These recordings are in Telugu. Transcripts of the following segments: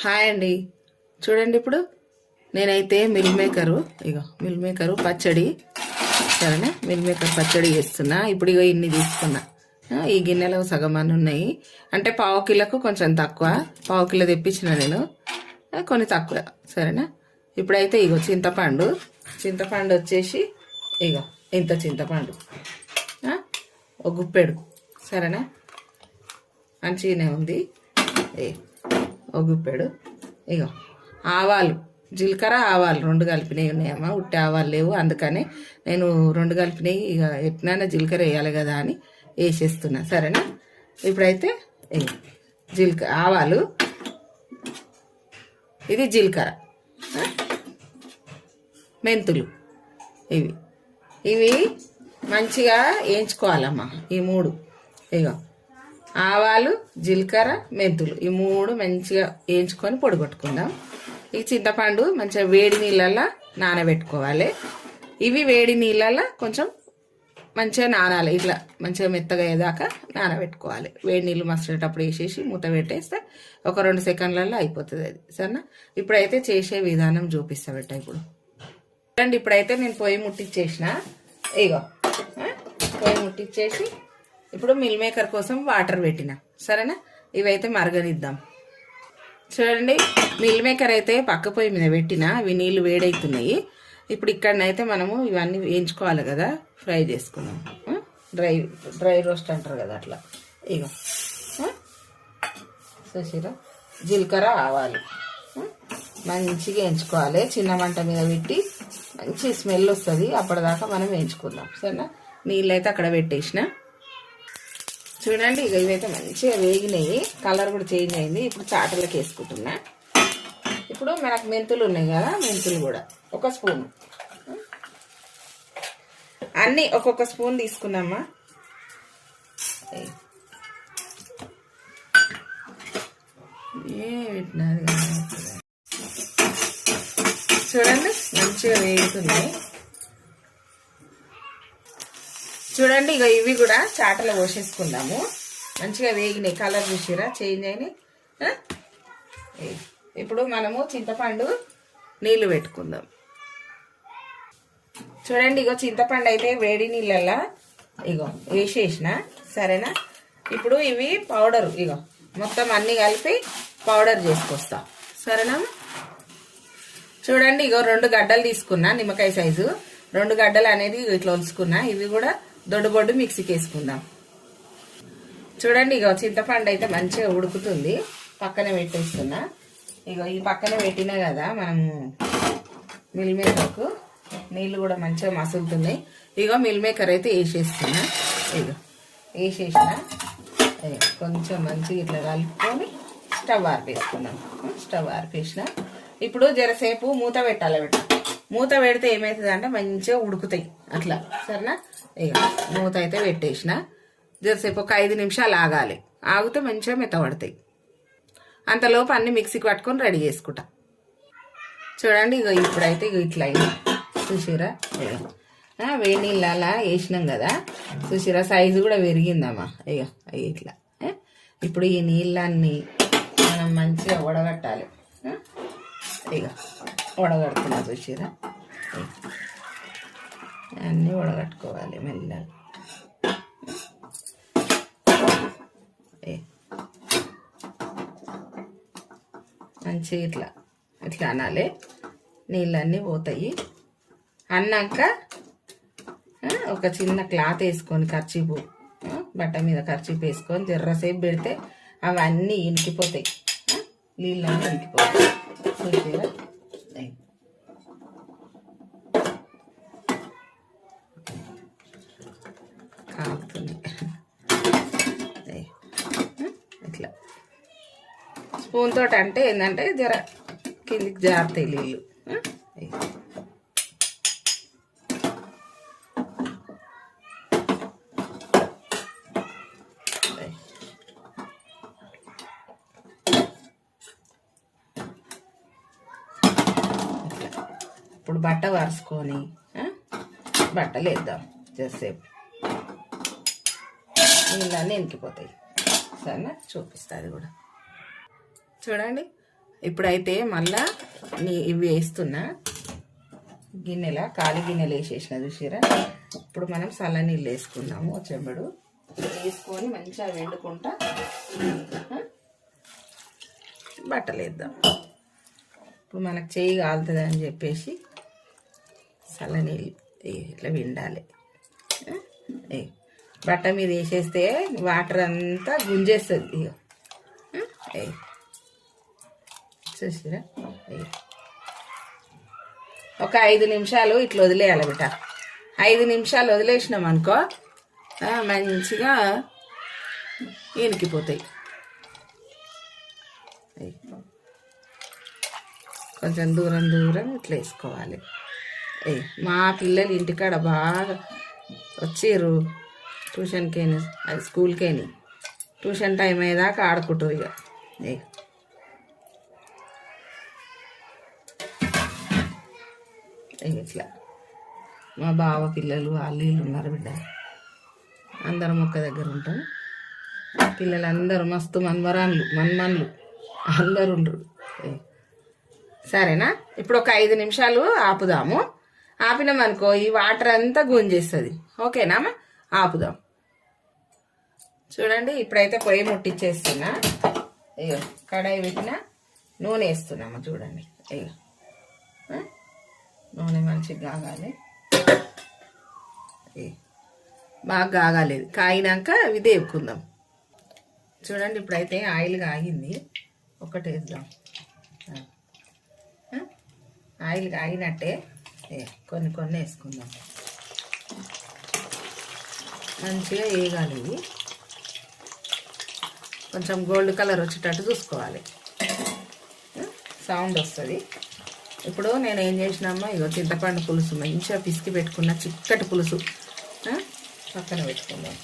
హాయ్ అండి. చూడండి, ఇప్పుడు నేనైతే మిల్ మేకరు పచ్చడి, సరేనా, మిల్ మేకర్ పచ్చడి చేస్తున్నా. ఇప్పుడు ఇన్ని తీసుకున్నా. ఈ గిన్నెలో సగం అన్నీ ఉన్నాయి. అంటే పావు కిలోకు కొంచెం తక్కువ, పావు కిలో తెప్పించిన నేను, కొన్ని తక్కువ, సరేనా. ఇప్పుడైతే చింతపండు వచ్చేసి ఇంత చింతపండు, ఒక గుప్పెడు, సరేనా, మంచిగానే ఉంది. ఒక గుప్పెడు. ఆవాలు, జీలకర్ర ఆవాలు రెండు కలిపినవి ఉన్నాయమ్మా, ఉట్టి ఆవాలు లేవు, అందుకని నేను రెండు కలిపినవి ఎట్లైనా జీలకర్ర వేయాలి కదా అని వేసేస్తున్నా, సరేనా. ఇప్పుడైతే ఆవాలు, ఇది జీలకర్ర, మెంతులు, ఇవి మంచిగా వేయించుకోవాలమ్మా. ఈ మూడు ఆవాలు, జీలకర్ర, మెంతులు, ఈ మూడు మంచిగా వేయించుకొని పొడి కొట్టుకుందాం. ఈ చింతపండు మంచిగా వేడి నీళ్ళల్లో నానబెట్టుకోవాలి. ఇవి వేడి నీళ్ళల్లో కొంచెం మంచిగా నానాలి, ఇట్లా మంచిగా మెత్తగా అయ్యేదాకా నానబెట్టుకోవాలి. వేడి నీళ్ళు మసిలేటప్పుడు వేసేసి మూత పెట్టేస్తే ఒక 2 సెకండ్లలో అయిపోతుంది అది, సరేనా. ఇప్పుడైతే చేసే విధానం చూపిస్తా పెట్ట. చూడండి, ఇప్పుడైతే నేను పొయ్యి ముట్టించేసిన. పొయ్యి ముట్టించేసి ఇప్పుడు మిల్ మేకర్ కోసం వాటర్ పెట్టిన, సరేనా. ఇవైతే మరగనిద్దాం. చూడండి, మిల్ మేకర్ అయితే పక్క పొయ్యి మీద పెట్టిన, అవి నీళ్ళు వేడవుతున్నాయి. ఇప్పుడు ఇక్కడనైతే మనము ఇవన్నీ వేయించుకోవాలి కదా, ఫ్రై చేసుకున్నాం. డ్రై రోస్ట్ అంటారు కదా, అట్లా. చూసిరా, జీలకర్ర ఆవాలు మంచిగా వేయించుకోవాలి. చిన్న మంట మీద పెట్టి మంచి స్మెల్ వస్తుంది, అప్పటిదాకా మనం వేయించుకుందాం, సరేనా. నీళ్ళు అయితే అక్కడ పెట్టేసిన. చూడండి, ఇవైతే మంచిగా వేగినాయి, కలర్ కూడా చేంజ్ అయింది. ఇప్పుడు చాటలకు వేసుకుంటున్నా. ఇప్పుడు మనకు మెంతులు ఉన్నాయి కదా, మెంతులు కూడా ఒక స్పూన్, అన్నీ ఒక్కొక్క స్పూన్ తీసుకున్నామా. చూడండి, మంచిగా వేగుతున్నాయి. చూడండి, ఇవి కూడా చాటలో పోసేసుకుందాము. మంచిగా వేగినాయి, కలర్ చూసిరా చేంజ్ అయినాయి. ఇప్పుడు మనము చింతపండు నీళ్లు పెట్టుకుందాం. చూడండి, చింతపండు అయితే వేడి నీళ్ళల్లో వేసేసిన, సరేనా. ఇప్పుడు ఇవి పౌడరు, మొత్తం అన్ని కలిపి పౌడర్ చేసుకొస్తా, సరేనా. చూడండి, 2 గడ్డలు తీసుకున్నా, నిమ్మకాయ సైజు 2 గడ్డలు అనేది ఇట్లా ఒలుసుకున్నా. ఇవి కూడా దొడ్డు మిక్సీకి వేసుకుందాం. చూడండి, చింతపండు అయితే మంచిగా ఉడుకుతుంది, పక్కన పెట్టేస్తున్నా. ఈ పక్కన పెట్టినా కదా మనము మిల్ మేకర్కు నీళ్ళు కూడా మంచిగా మసులుతున్నాయి. మిల్ మేకర్ అయితే వేసేస్తున్నా. వేసేసిన కొంచెం మంచిగా ఇట్లా కలుపుకొని స్టవ్ ఆర్పేసుకున్నాం. స్టవ్ ఆర్పేసిన. ఇప్పుడు జరసేపు మూత పెట్టాలి. మూత పెడితే ఏమవుతుంది అంటే మంచిగా ఉడుకుతాయి అట్లా, సరేనా. మూత అయితే పెట్టేసిన. జరసేపు ఒక 5 నిమిషాలు ఆగాలి, ఆగితే మంచిగా మెత్తబడతాయి. అంతలోపు అన్ని మిక్సీకి పట్టుకొని రెడీ చేసుకుంటా. చూడండి, ఇప్పుడైతే ఇట్లా అయింది, చూసిరా. వేడి నీళ్ళు అలా వేసినాం కదా, చూసిరా, సైజు కూడా పెరిగిందమ్మా. ఇట్లా. ఇప్పుడు ఈ నీళ్ళన్నీ మనం మంచిగా వడగట్టాలి. వడగడుతున్నా, చూసిరా. అన్నీ వడగట్టుకోవాలి మెల్లగా. మంచిగా ఇట్లా అనాలి, నీళ్ళన్నీ పోతాయి. అన్నాక ఒక చిన్న క్లాత్ వేసుకొని, కర్చీపు, బట్ట మీద కర్చీపు వేసుకొని జర్రసేపు పెడితే అవన్నీ ఇంకిపోతాయి, నీళ్ళన్నీ ఇంకిపోతాయి. చూసారా, కాగుతుంది ఇట్లా. స్పూన్ తోటి అంటే ఏంటంటే జర కిందికి జారుతాయి నీళ్ళు. ఇప్పుడు బట్ట వరుసుకొని బట్టలు వేద్దాం, జరసేపు నీళ్ళన్నీ ఇంకిపోతాయి, సరేనా. చూపిస్తా అది కూడా. చూడండి, ఇప్పుడైతే మళ్ళా ఇవి వేస్తున్నా ఖాళీ గిన్నెలు వేసేసిన చూసిరా. ఇప్పుడు మనం చల్ల నీళ్ళు వేసుకుందాము. చెంబడు వేసుకొని మంచిగా వండుకుంటా బట్టలు వేద్దాం. ఇప్పుడు మనకు చెయ్యి కాలుతుంది అని చెప్పేసి చల్ల నీళ్ళు ఇట్లా విండాలి. బట్ట మీద వేసేస్తే వాటర్ అంతా గుంజేస్తుంది. చూసిరా. ఒక 5 నిమిషాలు ఇట్లా వదిలేయాలి బిడ్డ. 5 నిమిషాలు వదిలేసినాం అనుకో మంచిగా ఇనికిపోతాయి. కొంచెం దూరం దూరం ఇట్లా వేసుకోవాలి. మా పిల్లలు ఇంటికాడ బాగా వచ్చిర్రు ట్యూషన్కేని, అది స్కూల్కేని. ట్యూషన్ టైం అయ్యేదాకా ఆడుకుంటారు ఇక. ఇట్లా మా బావ పిల్లలు వాళ్ళు ఉన్నారు బిడ్డ. అందరం ఒక్క దగ్గర ఉంటాం. పిల్లలందరూ మస్తు మన్మన్లు అందరు ఉండరు. సరేనా. ఇప్పుడు ఒక 5 నిమిషాలు ఆపుదాము. ఆపినామనుకో ఈ వాటర్ అంతా గుంజేస్తుంది. ఓకేనా. ఆపుదాం. చూడండి ఇప్పుడైతే పొయ్యి ముట్టించేస్తున్నా. అయ్యో కడాయి పెట్టిన నూనె వేస్తున్నాము. చూడండి అయ్యో నూనె మంచిగా కాగాలి. బాగా కాగాలేదు. కాగినాక అవి దేవుకుందాం. చూడండి ఇప్పుడైతే ఆయిల్ కాగింది. ఒకటి వేద్దాం. ఆయిల్ కాగినట్టే కొన్ని కొన్ని వేసుకుందాం. మంచిగా వేగాలి. ఇవి కొంచెం గోల్డ్ కలర్ వచ్చేటట్టు చూసుకోవాలి. సౌండ్ వస్తుంది. ఇప్పుడు నేను ఏం చేసినామో ఇగో చింతపండు పులుసు మంచిగా పిసికి పెట్టుకున్న చిక్కటి పులుసు పక్కన పెట్టుకుందాం.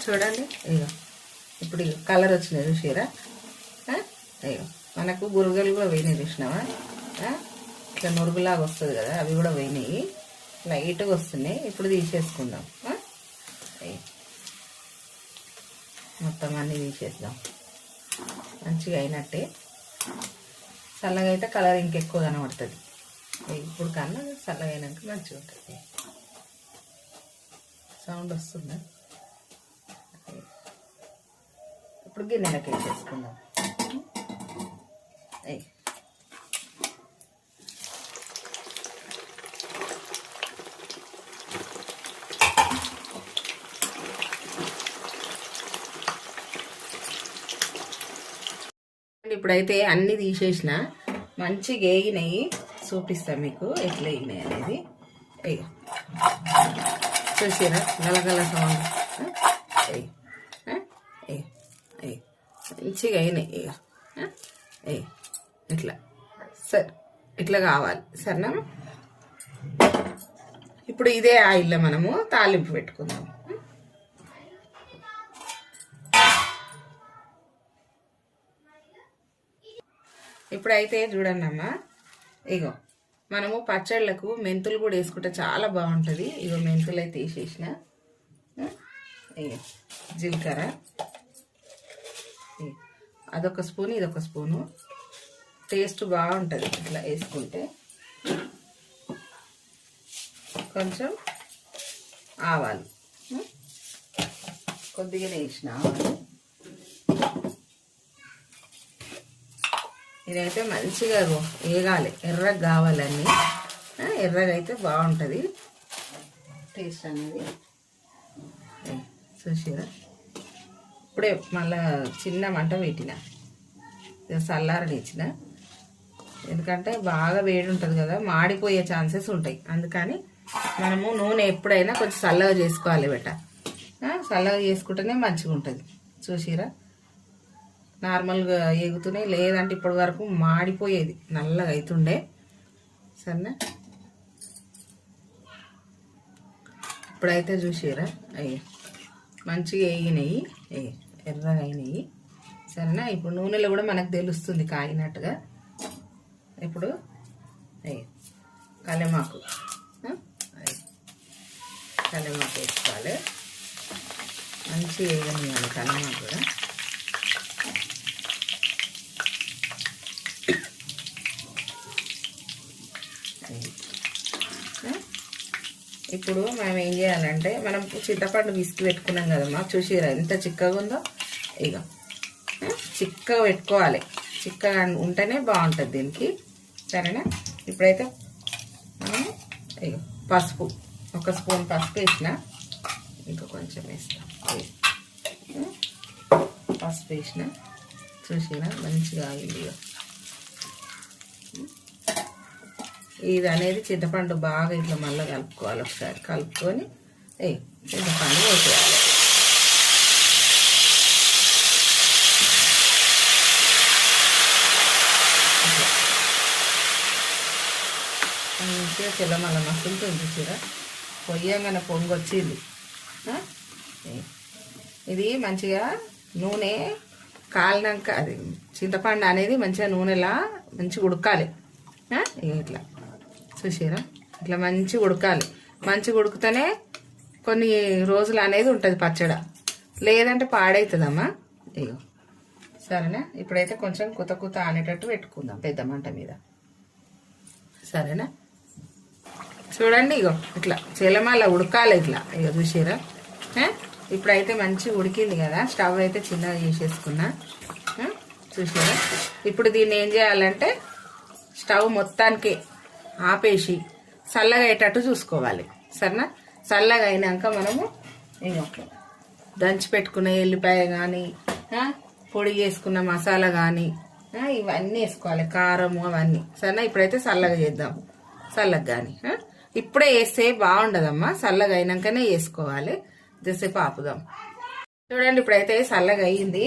చూడండి ఇగో ఇప్పుడు కలర్ వచ్చినాయి చూసిరా. అయ్యో మనకు బురగలు కూడా పోయినాయి చూసినావా. ఇట్లా నురుగులాగా వస్తుంది కదా, అవి కూడా పోయినాయి. లైట్గా వస్తున్నాయి. ఇప్పుడు తీసేసుకుందాం. మొత్తం అన్నీ తీసేద్దాం. మంచిగా అయినట్టే. చల్లగా అయితే కలర్ ఇంకెక్కువ కనబడుతుంది. ఇప్పుడు కన్నా చల్లగా అయినాక మంచిగా ఉంటుంది. సౌండ్ వస్తుందా. ఇప్పుడు గిన్నెలకి వేసేసుకుందాం. ఇప్పుడైతే అన్నీ తీసేసిన మంచిగా వేగినాయి. చూపిస్తాం మీకు ఎట్లా వేగినాయి అనేది. చూసారా గలగల సౌండ్. మంచిగా అయినాయి. ఇట్లా సరే ఇట్లా కావాలి. సరేనా. ఇప్పుడు ఇదే ఆయిల్లో మనము తాలింపు పెట్టుకుందాం. ఇప్పుడైతే చూడండి అమ్మ, ఇగో మనము పచ్చళ్ళకు మెంతులు కూడా వేసుకుంటే చాలా బాగుంటుంది. ఇగో మెంతులు అయితే వేసేసిన. ఇగో జీలకర్ర అదొక స్పూన్, ఇదొక స్పూను. టేస్ట్ బాగుంటుంది ఇట్లా వేసుకుంటే. కొంచెం ఆవాలు కొద్దిగానే వేసిన ఆవాలు. ఇదైతే మంచిగా వేగాలి, ఎర్రగా కావాలన్నీ. ఎర్రగా అయితే బాగుంటుంది టేస్ట్ అనేది. చూసిరా. ఇప్పుడే మళ్ళా చిన్న మంట పెట్టిన, చల్లారనిచ్చిన. ఎందుకంటే బాగా వేడి ఉంటుంది కదా, మాడిపోయే ఛాన్సెస్ ఉంటాయి. అందుకని మనము నూనె ఎప్పుడైనా కొంచెం చల్లగా చేసుకోవాలి బెట. చల్లగా చేసుకుంటేనే మంచిగా ఉంటుంది. చూసిరా నార్మల్గా ఎగుతున్నాయి, లేదంటే ఇప్పటి వరకు మాడిపోయేది, నల్లగా అవుతుండే. సరేనా. ఇప్పుడైతే చూసిరా అయ్యి మంచిగా వేగినాయి, ఎర్రగా అయినాయి. సరేనా, ఇప్పుడు నూనెలో కూడా మనకు తెలుస్తుంది కాగినట్టుగా. ఇప్పుడు కలెమాకు వేసుకోవాలి. మంచిగా వేగనియాలి కలెమాకు కూడా. ఇప్పుడు మనం ఏం చేయాలంటే, మనం చింతపండు విసికి పెట్టుకున్నాం కదమ్మా, చూసిరా ఎంత చిక్కగా ఉందో. ఇక చిక్కగా పెట్టుకోవాలి, చిక్కగా ఉంటేనే బాగుంటుంది దీనికి. సరేనా, ఇప్పుడైతే మనం ఇక పసుపు, 1 స్పూన్ పసుపు వేసిన, ఇంకా కొంచెం వేస్తాం. పసుపు వేసిన, చూసిరా మంచిగా ఆగింది. ఇది అనేది చింతపండు బాగా ఇట్లా మళ్ళీ కలుపుకోవాలి. ఒకసారి కలుపుకొని చింతపండు వేసేయాలి. మంచిగా చిల్లమల్ల మసులుతుంది చీర. పొయ్యంగానే పొంగు వచ్చింది. ఇది మంచిగా నూనె కాలినాక అది చింతపండు అనేది మంచిగా నూనెలా మంచిగా ఉడకాలి. ఇట్లా చూసారా, ఇట్లా మంచిగా ఉడకాలి. మంచిగా ఉడికితేనే కొన్ని రోజులు అనేది ఉంటుంది పచ్చడి, లేదంటే పాడవుతుందమ్మా. ఇగో సరేనా, ఇప్పుడైతే కొంచెం కుత ఆనేటట్టు పెట్టుకుందాం పెద్ద మంట మీద. సరేనా, చూడండి ఇగో ఇట్లా చిలమల్ల ఉడకాలి ఇట్లా. ఇగో చూసారా, ఇప్పుడైతే మంచిగా ఉడికింది కదా. స్టవ్ అయితే చిన్నగా చేసేసుకున్నా. చూసారా, ఇప్పుడు దీన్ని ఏం చేయాలంటే స్టవ్ మొత్తానికి ఆపేసి చల్లగా అయ్యేటట్టు చూసుకోవాలి. సరేనా, చల్లగా అయినాక మనము దంచి పెట్టుకున్న ఎల్లిపాయ కానీ, పొడి చేసుకున్న మసాలా కానీ ఇవన్నీ వేసుకోవాలి, కారము అవన్నీ. సరేనా, ఇప్పుడైతే చల్లగా చేద్దాం. చల్లగా కానీ ఇప్పుడే వేస్తే బాగుండదమ్మా, చల్లగా అయినాకనే వేసుకోవాలి. జసేపు ఆపుదాం. చూడండి, ఇప్పుడైతే చల్లగా అయ్యింది.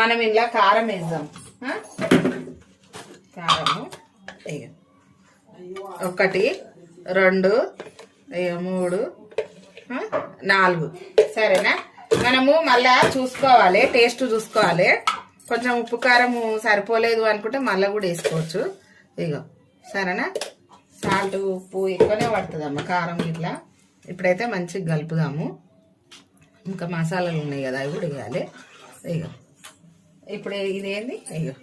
మనం ఇలా కారం వేద్దాం. కారము 1 2 3 4. సరేనా, మనము మళ్ళా చూసుకోవాలి, టేస్ట్ చూసుకోవాలి. కొంచెం ఉప్పు కారం సరిపోలేదు అనుకుంటే మళ్ళీ కూడా వేసుకోవచ్చు. ఇగో సరేనా, సాల్ట్ ఉప్పు ఎక్కువనే పడుతుందమ్మ కారం ఇట్లా. ఇప్పుడైతే మంచిగా కలుపుదాము. ఇంకా మసాలాలు ఉన్నాయి కదా, అవి కూడా వేయాలి. ఇగో ఇప్పుడు ఇదేంది, ఇగో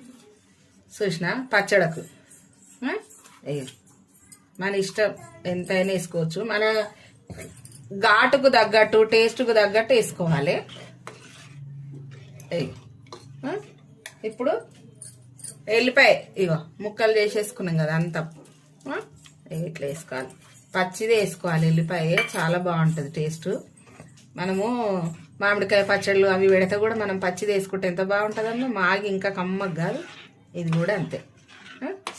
చూసిన పచ్చడకు మన ఇష్టం ఎంతైనా వేసుకోవచ్చు. మన ఘాటుకు తగ్గట్టు, టేస్ట్కు తగ్గట్టు వేసుకోవాలి. ఇప్పుడు ఎల్లిపాయ ఇగో ముక్కలు చేసేసుకున్నాం కదా, అంతా ఇట్లా వేసుకోవాలి. పచ్చిదే వేసుకోవాలి ఎల్లిపాయ, చాలా బాగుంటుంది టేస్ట్. మనము మామిడికాయ పచ్చళ్ళు అవి పెడితే కూడా మనం పచ్చిది వేసుకుంటే ఎంత బాగుంటుందమ్మా, మాగి ఇంకా కమ్మగా కాదు. ఇది కూడా అంతే.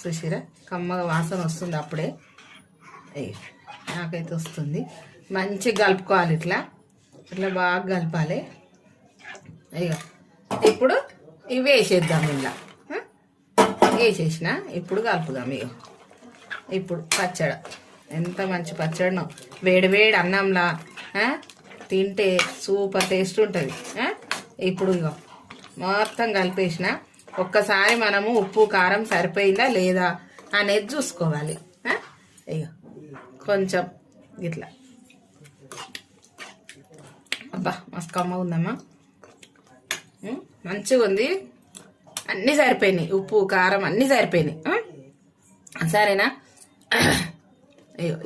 చూసిరా కమ్మగా వాసన వస్తుంది అప్పుడే, నాకైతే వస్తుంది. మంచిగా కలుపుకోవాలి, ఇట్లా ఇట్లా బాగా కలపాలి. అయ్యో ఇప్పుడు ఇవి వేసేద్దాం. ఇలా వేసేసిన ఇప్పుడు కలుపుదాం. ఇగో ఇప్పుడు పచ్చడి ఎంత మంచి పచ్చడినో, వేడి వేడి అన్నంలా తింటే సూపర్ టేస్ట్ ఉంటుంది. ఇప్పుడు ఇగో మొత్తం కలిపేసిన. ఒక్కసారి మనము ఉప్పు కారం సరిపోయిందా లేదా అనేది చూసుకోవాలి. ఇగో కొంచెం ఇట్లా, అబ్బా మస్తు కమ్మగా ఉందమ్మా, మంచిగా ఉంది. అన్నీ సరిపోయినాయి, ఉప్పు కారం అన్నీ సరిపోయినాయి. సరేనా,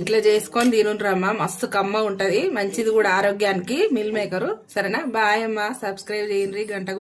ఇట్లా చేసుకొని తినుండ్రమ్మా, మస్తు కమ్మ ఉంటుంది, మంచిది కూడా ఆరోగ్యానికి మిల్ మేకరు. సరేనా, బాయ్ అమ్మా, సబ్స్క్రైబ్ చేయండి, గంట